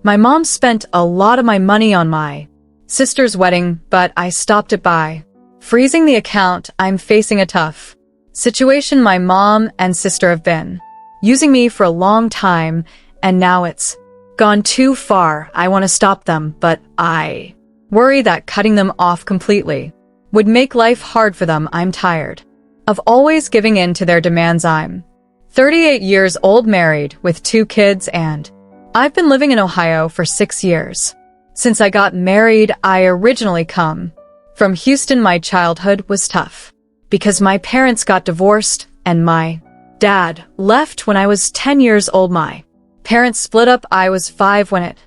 My mom spent a lot of my money on my sister's wedding, but I stopped it by freezing the account. I'm facing a tough situation. My mom and sister have been using me for a long time, and now it's gone too far. I want to stop them, but I worry that cutting them off completely would make life hard for them. I'm tired of always giving in to their demands. I'm 38 years old, married with 2 kids, and I've been living in Ohio for 6 years. Since I got married, I originally come from Houston. My childhood was tough because my parents got divorced and my dad left when I was 10 years old. My parents split up. I was 5 when it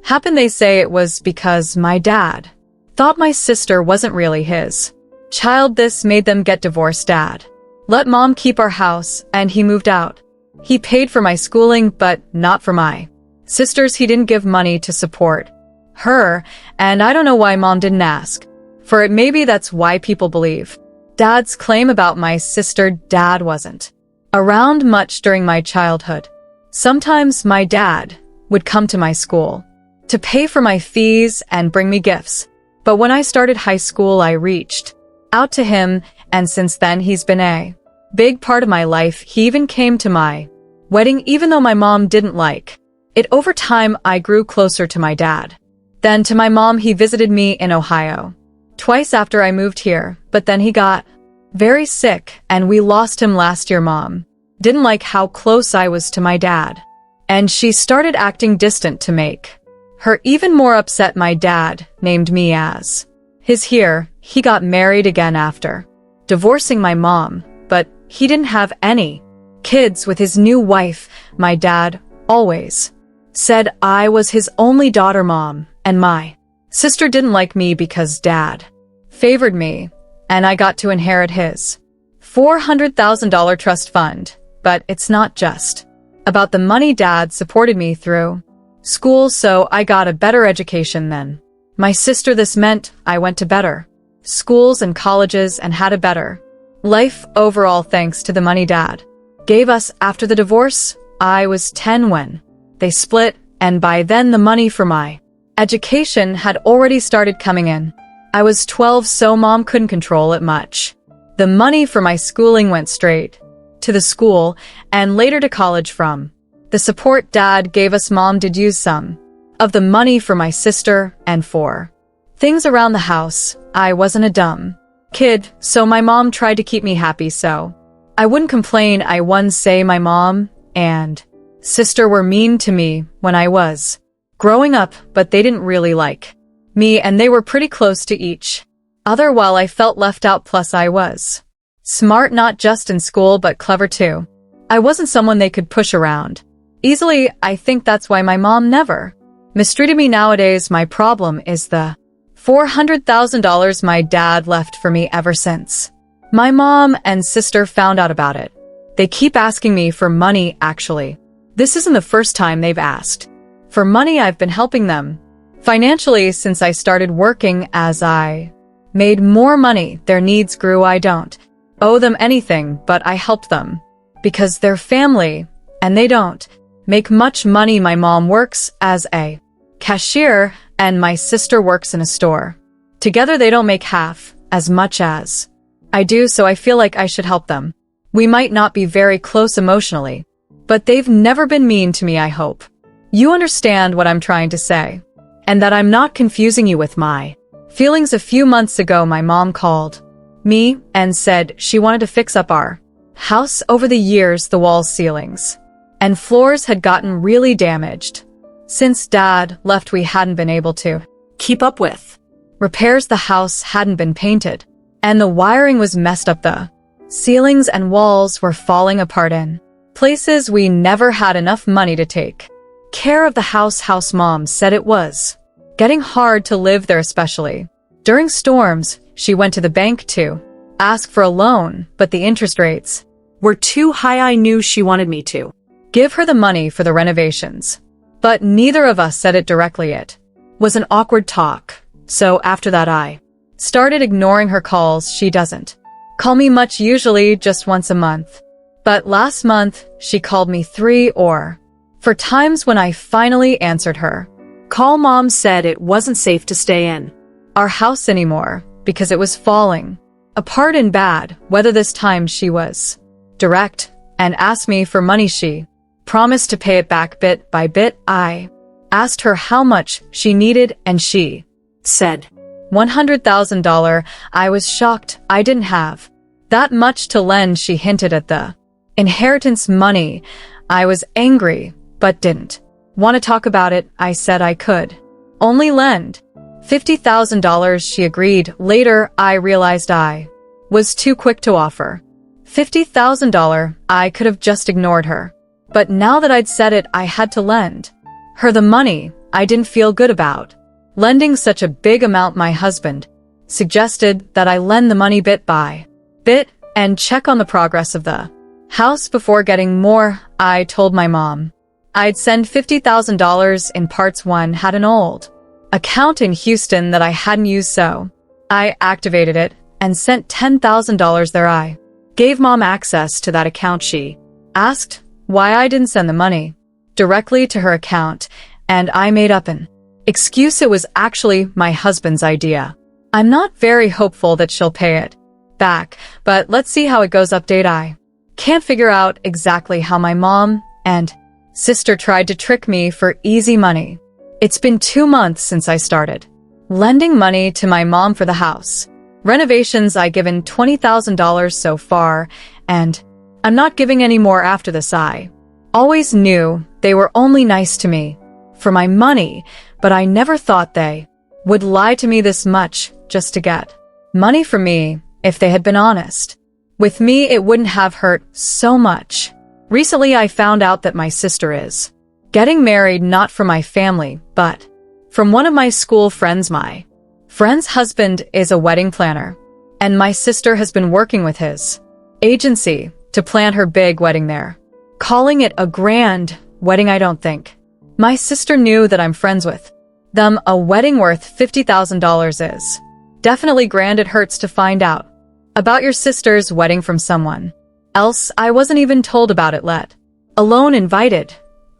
happened. They say it was because my dad thought my sister wasn't really his child. This made them get divorced. Dad let mom keep our house and he moved out. He paid for my schooling, but not for my sisters. He didn't give money to support her, and I don't know why mom didn't ask for it. Maybe that's why people believe dad's claim about my sister. Dad wasn't around much during my childhood. Sometimes my dad would come to my school to pay for my fees and bring me gifts. But when I started high school, I reached out to him, and since then he's been a big part of my life. He even came to my wedding, even though my mom didn't like it. Over time, I grew closer to my dad then to my mom. He visited me in Ohio twice after I moved here, but then he got very sick and we lost him last year. Mom didn't like how close I was to my dad, and she started acting distant to make her even more upset. My dad named me as his here. He got married again after divorcing my mom, but he didn't have any kids with his new wife. My dad always said I was his only daughter. Mom and my sister didn't like me because dad favored me, and I got to inherit his $400,000 trust fund. But it's not just about the money. Dad supported me through school, so I got a better education than my sister. This meant I went to better schools and colleges and had a better life overall thanks to the money dad gave us. After the divorce, I was 10 when they split, and by then the money for my education had already started coming in. I was 12, so mom couldn't control it much. The money for my schooling went straight to the school and later to college from the support dad gave us. Mom did use some of the money for my sister and for things around the house. I wasn't a dumb kid, so my mom tried to keep me happy so I wouldn't complain. I once say my mom and sister were mean to me when I was growing up, but they didn't really like me and they were pretty close to each other. While I felt left out, plus I was smart, not just in school but clever too. I wasn't someone they could push around easily. I think that's why my mom never mistreated me. Nowadays, my problem is the $400,000 my dad left for me. Ever since my mom and sister found out about it, they keep asking me for money. Actually, this isn't the first time they've asked for money. I've been helping them financially since I started working. As I made more money, their needs grew. I don't owe them anything, but I helped them because they're family and they don't make much money. My mom works as a cashier and my sister works in a store. Together they don't make half as much as I do, so I feel like I should help them. We might not be very close emotionally, but they've never been mean to me. I hope you understand what I'm trying to say, and that I'm not confusing you with my feelings. A few months ago, my mom called me and said she wanted to fix up our house. Over the years, the walls, ceilings, and floors had gotten really damaged. Since dad left, we hadn't been able to keep up with repairs. The house hadn't been painted, and the wiring was messed up. The ceilings and walls were falling apart in places. We never had enough money to take care of the house. Mom said it was getting hard to live there, especially during storms. She went to the bank to ask for a loan, but the interest rates were too high. I knew she wanted me to give her the money for the renovations, but neither of us said it directly. It was an awkward talk, so after that I started ignoring her calls. She doesn't call me much, usually just once a month, but last month she called me 3 or 4 times. When I finally answered her Call mom said it wasn't safe to stay in our house anymore because it was falling apart in bad weather. This time she was direct and asked me for money. She promised to pay it back bit by bit. I asked her how much she needed and she said $100,000. I was shocked. I didn't have that much to lend. She hinted at the inheritance money. I was angry, but didn't want to talk about it. I said I could only lend $50,000. She agreed. Later, I realized I was too quick to offer $50,000. I could have just ignored her. But now that I'd said it, I had to lend her the money. I didn't feel good about lending such a big amount. My husband suggested that I lend the money bit by bit and check on the progress of the house before getting more. I told my mom I'd send $50,000 in parts. One had an old account in Houston that I hadn't used, so I activated it and sent $10,000 there. I gave mom access to that account. She asked why I didn't send the money directly to her account, and I made up an excuse. It was actually my husband's idea. I'm not very hopeful that she'll pay it back, but let's see how it goes. Update: I can't figure out exactly how my mom and sister tried to trick me for easy money. It's been 2 months since I started lending money to my mom for the house renovations. I given $20,000 so far, and I'm not giving any more after this. I always knew they were only nice to me for my money, but I never thought they would lie to me this much just to get money from me. If they had been honest with me, it wouldn't have hurt so much. Recently, I found out that my sister is getting married, not from my family, but from one of my school friends. My friend's husband is a wedding planner, and my sister has been working with his agency to plan her big wedding. They're calling it a grand wedding. I don't think my sister knew that I'm friends with them. A wedding worth $50,000 is definitely grand. It hurts to find out about your sister's wedding from someone else. I wasn't even told about it, let alone invited.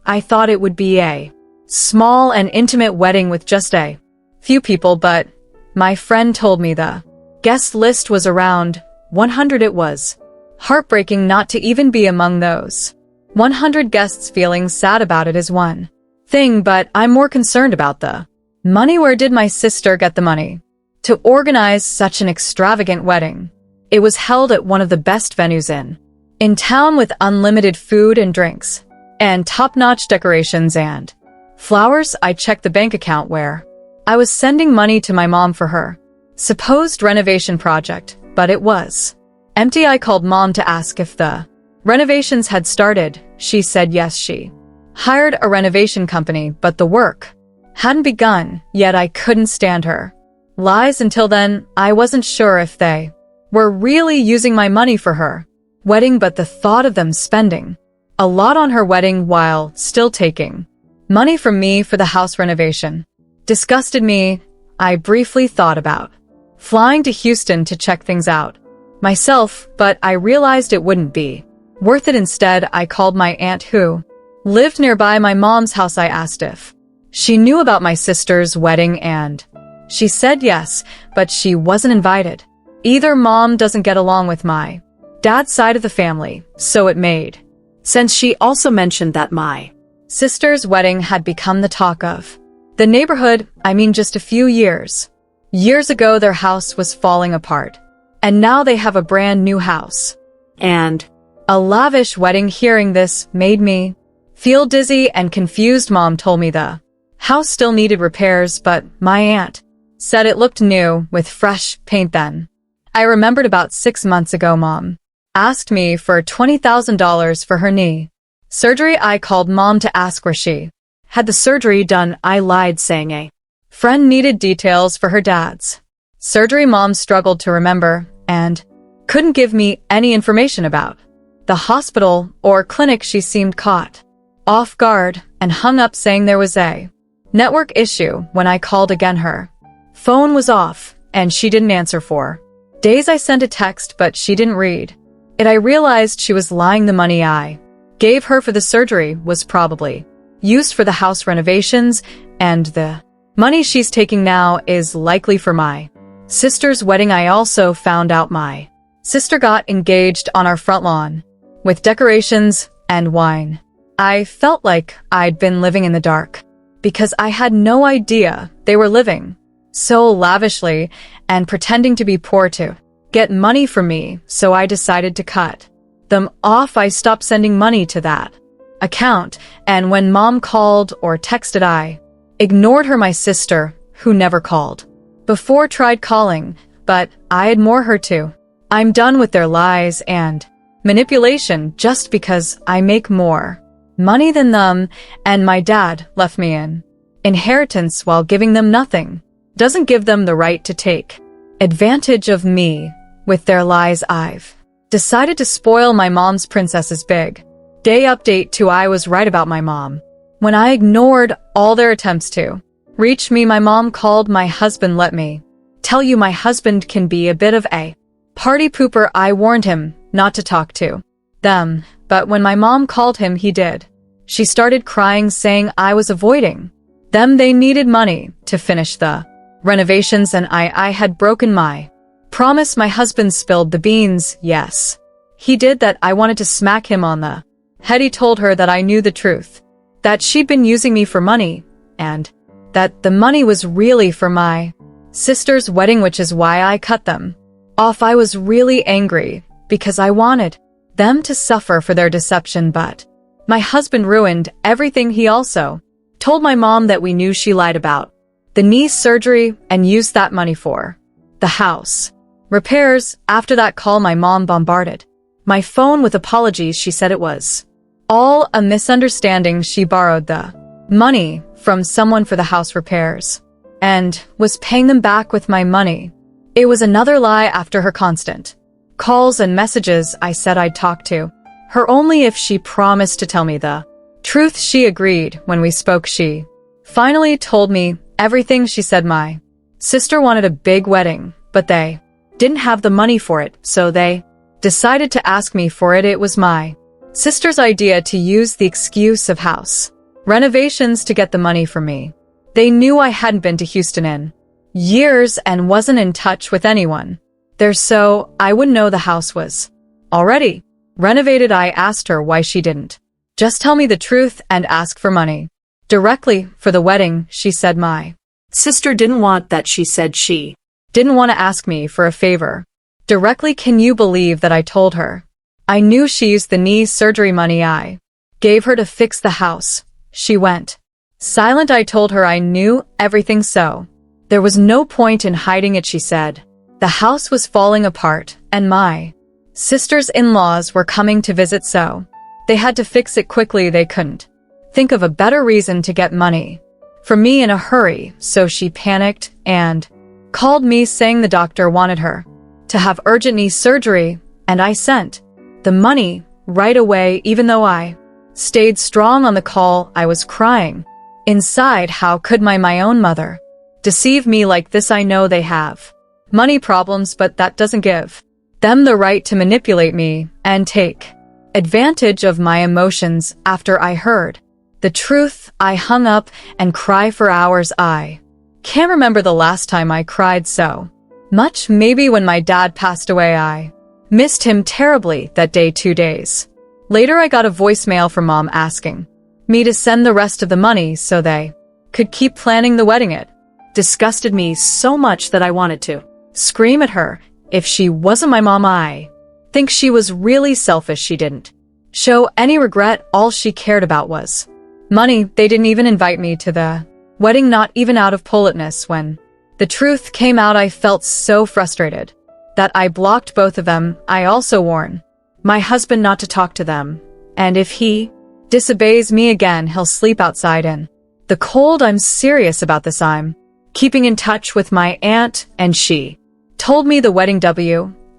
I thought it would be a small and intimate wedding with just a few people, but my friend told me the guest list was around 100. It was heartbreaking not to even be among those 100 guests. Feeling sad about it is one thing, but I'm more concerned about the money. Where did my sister get the money to organize such an extravagant wedding? It was held at one of the best venues in town, with unlimited food and drinks and top-notch decorations and flowers. I checked the bank account where I was sending money to my mom for her supposed renovation project, but it was empty. I called mom to ask if the renovations had started. She said yes, she hired a renovation company, but the work hadn't begun yet. I couldn't stand her lies. Until then, I wasn't sure if they were really using my money for her wedding, but the thought of them spending a lot on her wedding while still taking money from me for the house renovation disgusted me. I briefly thought about flying to Houston to check things out myself, but I realized it wouldn't be worth it. Instead, I called my aunt who lived nearby my mom's house. I asked if she knew about my sister's wedding, and she said yes, but she wasn't invited either. Mom doesn't get along with my dad's side of the family, so it made sense. She also mentioned that my sister's wedding had become the talk of the neighborhood. I mean, just a few years ago, their house was falling apart, and now they have a brand new house and a lavish wedding. Hearing this made me feel dizzy and confused. Mom told me the house still needed repairs, but my aunt said it looked new with fresh paint. Then I remembered about 6 months ago, Mom asked me for $20,000 for her knee surgery. I called Mom to ask where she had the surgery done. I lied, saying a friend needed details for her dad's surgery. Mom struggled to remember and couldn't give me any information about the hospital or clinic. She seemed caught off guard and hung up, saying there was a network issue. When I called again, her phone was off and she didn't answer for days. I sent a text, but she didn't read it. I realized she was lying. The money I gave her for the surgery was probably used for the house renovations, and the money she's taking now is likely for my sister's wedding. I also found out my sister got engaged on our front lawn, with decorations and wine. I felt like I'd been living in the dark, because I had no idea they were living so lavishly and pretending to be poor to get money from me, so I decided to cut them off. I stopped sending money to that account, and when Mom called or texted, I ignored her. My sister, who never called before, tried calling, but I ignored her too. I'm done with their lies and manipulation just because I make more money than them, and my dad left me an inheritance while giving them nothing. Doesn't give them the right to take advantage of me with their lies. I've decided to spoil my mom's princess's big day update too. I was right about my mom. When I ignored all their attempts to reach me, my mom called my husband. Let me tell you, my husband can be a bit of a party pooper. I warned him not to talk to them, but when my mom called him, he did. She started crying, saying I was avoiding them. They needed money to finish the renovations, and I had broken my promise. My husband spilled the beans. Yes, he did that. I wanted to smack him on the head. He told her that I knew the truth, that she'd been using me for money, and that the money was really for my sister's wedding, which is why I cut them off. I was really angry because I wanted them to suffer for their deception, but my husband ruined everything. He also told my mom that we knew she lied about the knee surgery and used that money for the house repairs. After that call, my mom bombarded my phone with apologies. She said it was all a misunderstanding. She borrowed the money from someone for the house repairs and was paying them back with my money. It was another lie. After her constant calls and messages, I said I'd talk to her only if she promised to tell me the truth. She agreed. When we spoke, she finally told me everything. She said my sister wanted a big wedding, but they didn't have the money for it, so they decided to ask me for it. It was my sister's idea to use the excuse of house renovations to get the money from me. They knew I hadn't been to Houston in years and wasn't in touch with anyone there, so I wouldn't know the house was already renovated. I asked her why she didn't just tell me the truth and ask for money directly for the wedding. She said my Sister didn't want that. She said she didn't want to ask me for a favor directly. Can you believe that I told her I knew she used the knee surgery money I gave her to fix the house? She went silent. I told her I knew everything, so there was no point in hiding it. She said the house was falling apart and my sister's in-laws were coming to visit, so they had to fix it quickly. They couldn't think of a better reason to get money from me in a hurry, so she panicked and called me saying the doctor wanted her to have urgent knee surgery, and I sent the money right away. Even though I stayed strong on the call, I was crying inside. How could my own mother deceive me like this? I know they have money problems, but that doesn't give them the right to manipulate me and take advantage of my emotions. After I heard the truth, I hung up and cried for hours. I can't remember the last time I cried so much. Maybe when my dad passed away. I missed him terribly that day. 2 days later, I got a voicemail from Mom asking me to send the rest of the money so they could keep planning the wedding. It disgusted me so much that I wanted to scream at her. If she wasn't my mom, I think she was really selfish. She didn't show any regret. All she cared about was money. They didn't even invite me to the wedding, not even out of politeness. When the truth came out, I felt so frustrated that I blocked both of them. I also warned my husband not to talk to them, and if he disobeys me again, he'll sleep outside in the cold. I'm serious about this. I'm keeping in touch with my aunt, and she told me the wedding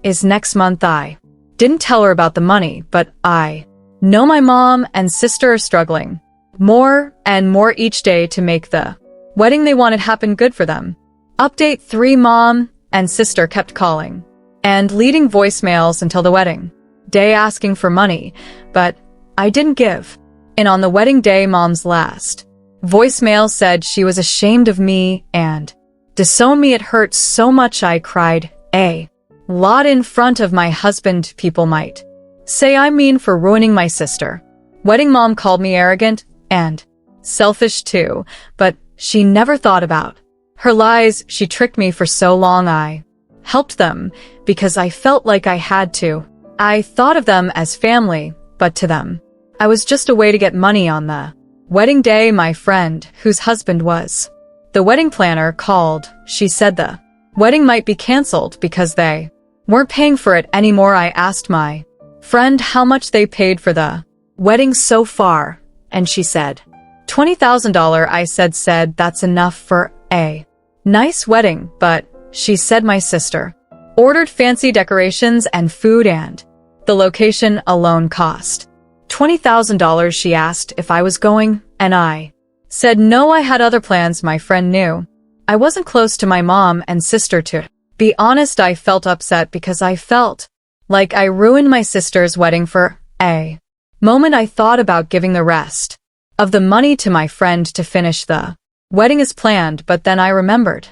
is next month. I didn't tell her about the money, but I know my mom and sister are struggling more and more each day to make the wedding they wanted happen. Good for them. Update 3: Mom and sister kept calling and leaving voicemails until the wedding day asking for money, but I didn't give And on the wedding day, Mom's last voicemail said she was ashamed of me and disowned me. It hurt so much I cried a lot in front of my husband. People might say I'm mean for ruining my sister. Wedding mom called me arrogant and selfish too, but she never thought about her lies. She tricked me for so long. I helped them because I felt like I had to. I thought of them as family, but to them, I was just a way to get money. On the wedding day, my friend, whose husband was the wedding planner, called. She said the wedding might be canceled because they weren't paying for it anymore. I asked my friend how much they paid for the wedding so far, and she said $20,000. I said that's enough for a nice wedding, but she said my sister ordered fancy decorations and food and the location alone cost $20,000. She asked if I was going, and I said no, I had other plans. My friend knew I wasn't close to my mom and sister. To be honest, I felt upset because I felt like I ruined my sister's wedding. For a moment, I thought about giving the rest of the money to my friend to finish the wedding as planned, but then I remembered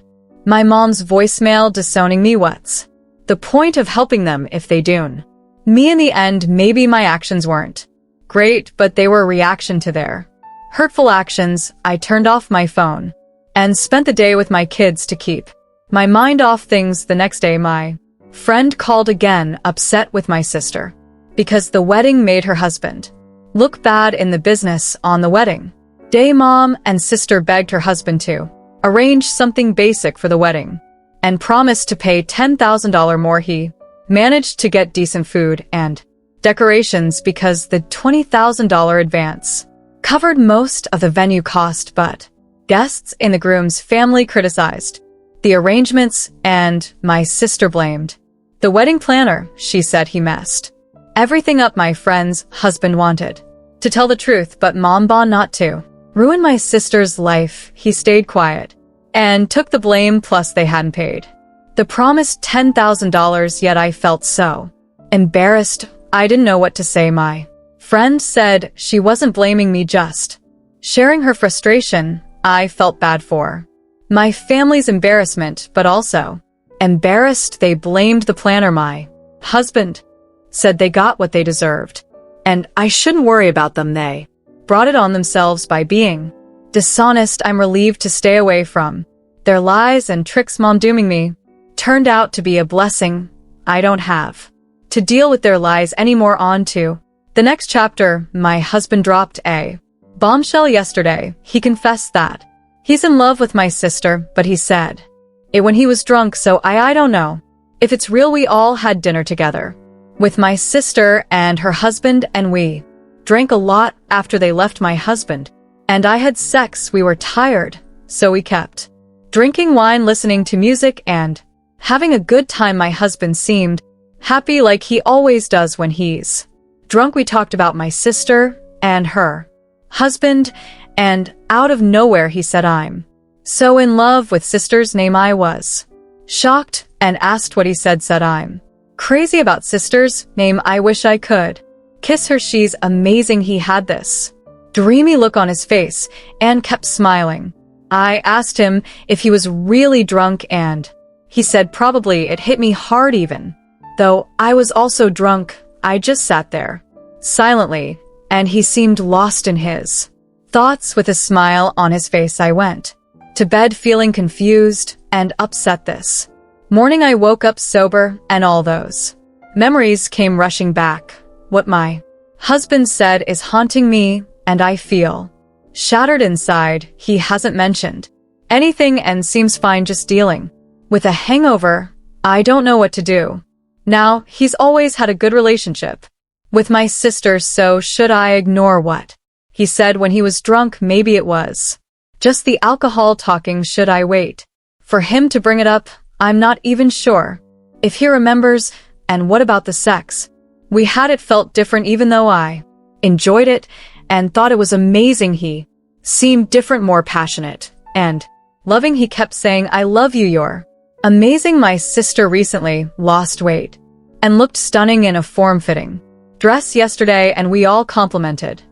my mom's voicemail disowning me. What's the point of helping them if they do me in the end? Maybe my actions weren't great, but they were a reaction to their hurtful actions. I turned off my phone and spent the day with my kids to keep my mind off things. The next day, my friend called again, upset with my sister because the wedding made her husband look bad in the business. On the wedding day, mom and sister begged her husband to arrange something basic for the wedding and promised to pay $10,000 more. He managed to get decent food and decorations because the $20,000 advance covered most of the venue cost, but guests in the groom's family criticized the arrangements and my sister blamed the wedding planner. She said he messed everything up. My friend's husband wanted to tell the truth, but mom bought not to ruin my sister's life. He stayed quiet and took the blame, plus they hadn't paid the promised $10,000 yet. I felt so embarrassed. I didn't know what to say. My friend said she wasn't blaming me, just sharing her frustration. I felt bad for my family's embarrassment, but also embarrassed they blamed the planner. My husband said they got what they deserved, and I shouldn't worry about them. They brought it on themselves by being dishonest. I'm relieved to stay away from their lies and tricks. Mom dooming me turned out to be a blessing. I don't have to deal with their lies anymore. On to the next chapter. My husband dropped a bombshell yesterday. He confessed that he's in love with my sister, but he said it when he was drunk, so I don't know if it's real. We all had dinner together with my sister and her husband, and we drank a lot after they left. My husband and I had sex. We were tired, so we kept drinking wine, listening to music, and having a good time. My husband seemed happy like he always does when he's drunk. We talked about my sister and her husband, and out of nowhere he said, "I'm so in love with sister's name." I was shocked and asked what he said, "I'm crazy about sister's name. I wish I could kiss her. She's amazing." He had this dreamy look on his face and kept smiling. I asked him if he was really drunk, and he said probably. It hit me hard. Even though I was also drunk, I just sat there silently, and he seemed lost in his thoughts. With a smile on his face, I went to bed feeling confused and upset. This morning I woke up sober, and all those memories came rushing back. What my husband said is haunting me, and I feel shattered inside. He hasn't mentioned anything and seems fine, just dealing with a hangover. I don't know what to do. Now, he's always had a good relationship with my sister, so should I ignore what he said when he was drunk? Maybe it was just the alcohol talking. Should I wait for him to bring it up? I'm not even sure if he remembers. And what about the sex we had? It felt different, even though I enjoyed it and thought it was amazing. He seemed different, more passionate and loving. He kept saying, "I love you, you're amazing." My sister recently lost weight and looked stunning in a form-fitting dress yesterday, and we all complimented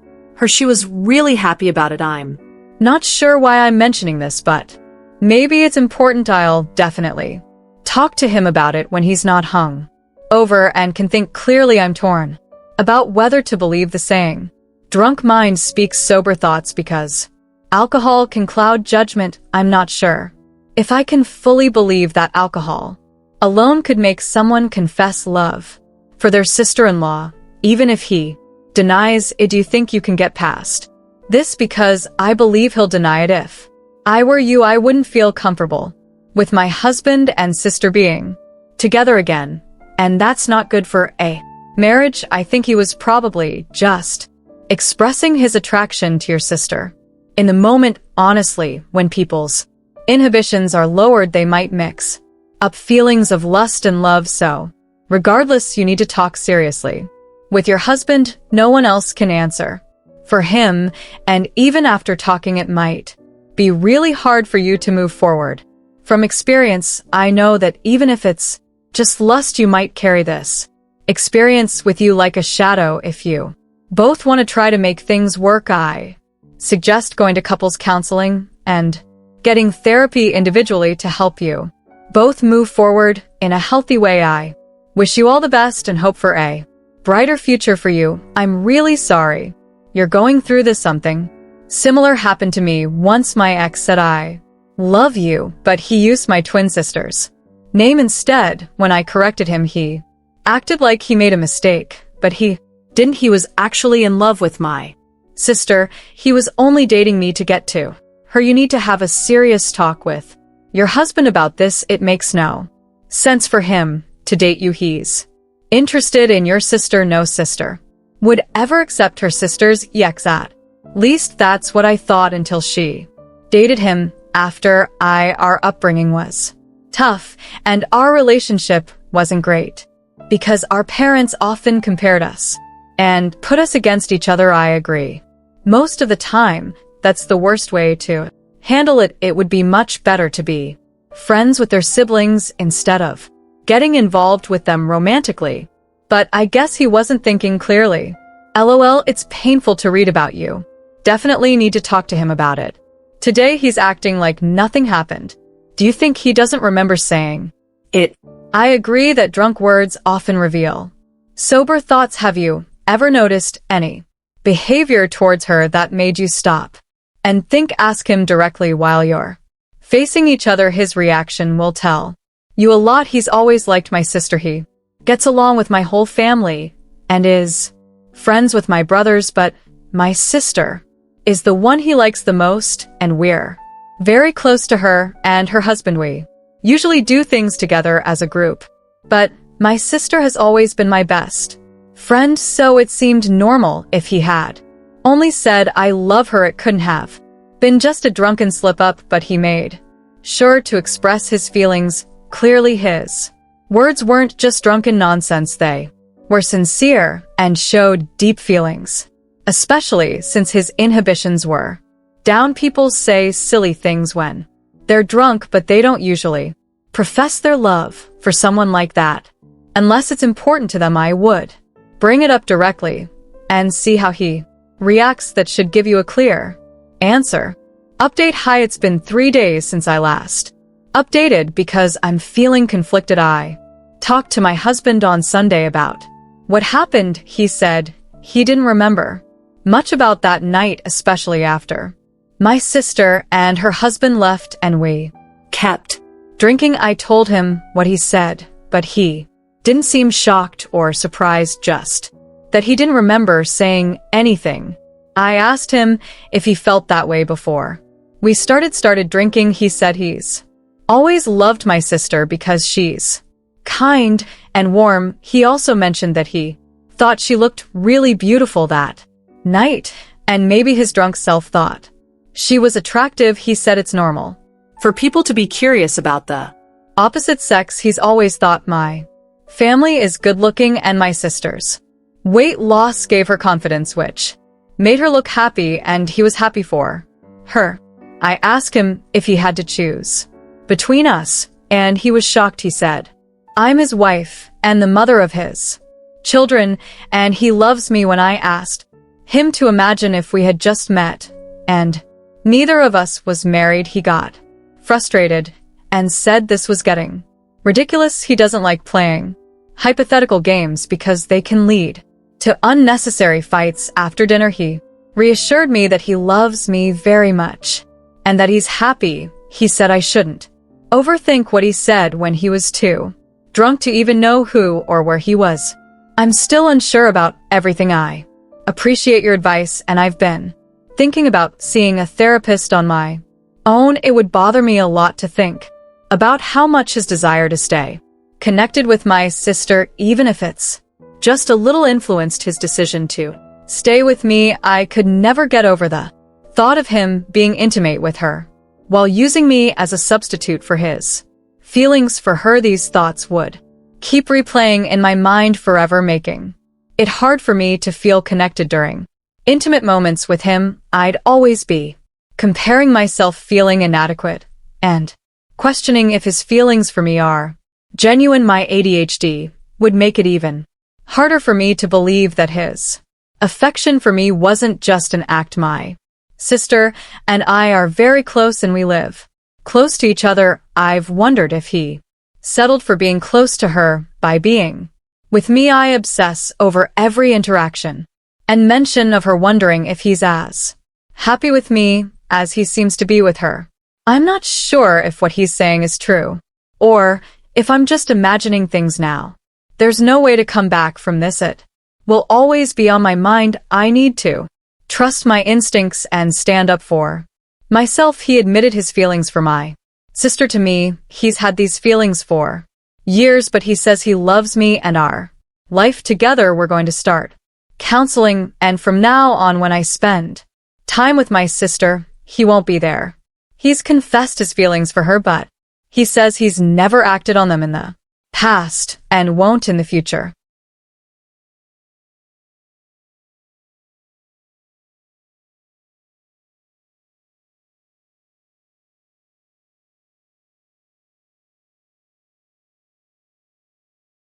She was really happy about it. I'm Not sure why I'm mentioning this, but maybe it's important. I'll definitely talk to him about it when he's not hung over and can think clearly. I'm torn about whether to believe the saying, drunk mind speaks sober thoughts, because alcohol can cloud judgment. I'm not sure if I can fully believe that alcohol alone could make someone confess love for their sister-in-law, even if he denies it. Do you think you can get past this? Because I believe he'll deny it. If I were you, I wouldn't feel comfortable with my husband and sister being together again, and that's not good for a marriage. I think he was probably just expressing his attraction to your sister in the moment. Honestly, when people's inhibitions are lowered, they might mix up feelings of lust and love. So, regardless, you need to talk seriously with your husband. No one else can answer for him, and even after talking, it might be really hard for you to move forward. From experience, I know that even if it's just lust, you might carry this experience with you like a shadow. If you both want to try to make things work, I suggest going to couples counseling and getting therapy individually to help you both move forward in a healthy way. I wish you all the best and hope for a brighter future for you. I'm really sorry you're going through this. Something similar happened to me once. My ex said I love you, but he used my twin sister's name instead. When I corrected him, he acted like he made a mistake, but he didn't. He was actually in love with my sister. He was only dating me to get to her. You need to have a serious talk with your husband about this. It makes no sense for him to date you. He's interested in your sister. No sister would ever accept her sister's ex. At least that's what I thought until she dated him. After our upbringing was tough and our relationship wasn't great because our parents often compared us and put us against each other. I agree. Most of the time, that's the worst way to handle it. It would be much better to be friends with their siblings instead of getting involved with them romantically. But I guess he wasn't thinking clearly. LOL, it's painful to read about you. Definitely need to talk to him about it. Today he's acting like nothing happened. Do you think he doesn't remember saying it? I agree that drunk words often reveal sober thoughts. Have you ever noticed any behavior towards her that made you stop and think? Ask him directly while you're facing each other. His reaction will tell you a lot. He's always liked my sister. He gets along with my whole family and is friends with my brothers, but my sister is the one he likes the most, and we're very close to her and her husband. We usually do things together as a group, but my sister has always been my best friend, so it seemed normal. If he had only said I love her, it couldn't have been just a drunken slip-up, but he made sure to express his feelings clearly. His words weren't just drunken nonsense. They were sincere and showed deep feelings, especially since his inhibitions were down. People say silly things when they're drunk, but they don't usually profess their love for someone like that. Unless it's important to them, I would bring it up directly and see how he reacts. That should give you a clear answer. Update: Hi, it's been 3 days since I last updated because I'm feeling conflicted. I talked to my husband on Sunday about what happened. He said he didn't remember much about that night, especially after my sister and her husband left and we kept drinking. I told him what he said, but he didn't seem shocked or surprised, just that he didn't remember saying anything. I asked him if he felt that way before we started drinking. He said he's always loved my sister because she's kind and warm. He also mentioned that he thought she looked really beautiful that night, and maybe his drunk self thought she was attractive. He said it's normal for people to be curious about the opposite sex. He's always thought my family is good-looking and my sister's weight loss gave her confidence, which made her look happy, and he was happy for her. I asked him if he had to choose between us, and he was shocked. He said, I'm his wife and the mother of his children, and he loves me. When I asked him to imagine if we had just met, and neither of us was married. He got frustrated and said this was getting ridiculous. He doesn't like playing hypothetical games because they can lead to unnecessary fights. After dinner, he reassured me that he loves me very much and that he's happy. He said I shouldn't overthink what he said when he was too drunk to even know who or where he was. I'm still unsure about everything. I appreciate your advice, and I've been thinking about seeing a therapist on my own. It would bother me a lot to think about how much his desire to stay connected with my sister, even if it's just a little, influenced his decision to stay with me. I could never get over the thought of him being intimate with her while using me as a substitute for his feelings for her. These thoughts would keep replaying in my mind forever, making it hard for me to feel connected during intimate moments with him. I'd always be comparing myself, feeling inadequate, and questioning if his feelings for me are genuine. My ADHD would make it even harder for me to believe that his affection for me wasn't just an act. My sister and I are very close and we live close to each other. I've wondered if he settled for being close to her by being with me. I obsess over every interaction and mention of her, wondering if he's as happy with me as he seems to be with her. I'm not sure if what he's saying is true, or if I'm just imagining things now. There's no way to come back from this. It will always be on my mind. I need to trust my instincts and stand up for myself. He admitted his feelings for my sister to me. He's had these feelings for years, but he says he loves me and our life together. We're going to start counseling, and from now on, when I spend time with my sister, he won't be there. He's confessed his feelings for her, but he says he's never acted on them in the past and won't in the future.